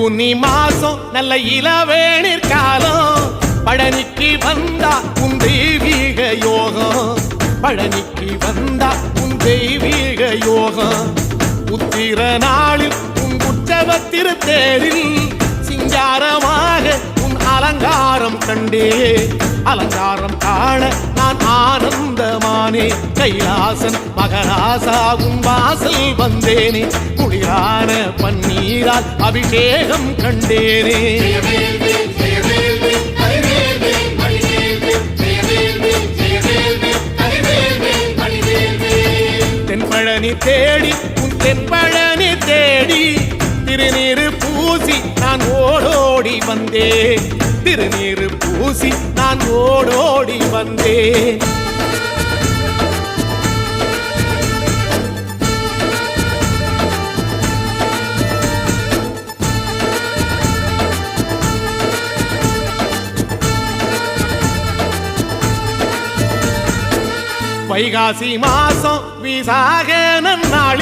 பூனி மாசம் நல்ல இளவேணிற் காலம் பழனிக்கு வந்தா உன் தெய்வீக யோகம் பழனிக்கு வந்தா உன் தெய்வீக யோகம் உத்திர நாளில் உன் உற்சவ திருத்தேரில் சிங்காரமாக உன் அலங்காரம் கண்டே அலங்காரம் காண நான் ஆனந்தமானே கைலாசன் மகராசா உன் வாசல் வந்தேனே குளிரான பன்னீரால் அபிஷேகம் கண்டேனே தென்பழனி தேடி உன் தென்பழனி தேடி திருநீரு பூசி நான் ஓடோடி வந்தேன் திருநீரு பூசி நான் ஓடோடி வந்தேன் வைகாசி மாசம் விசாக நன்னாள்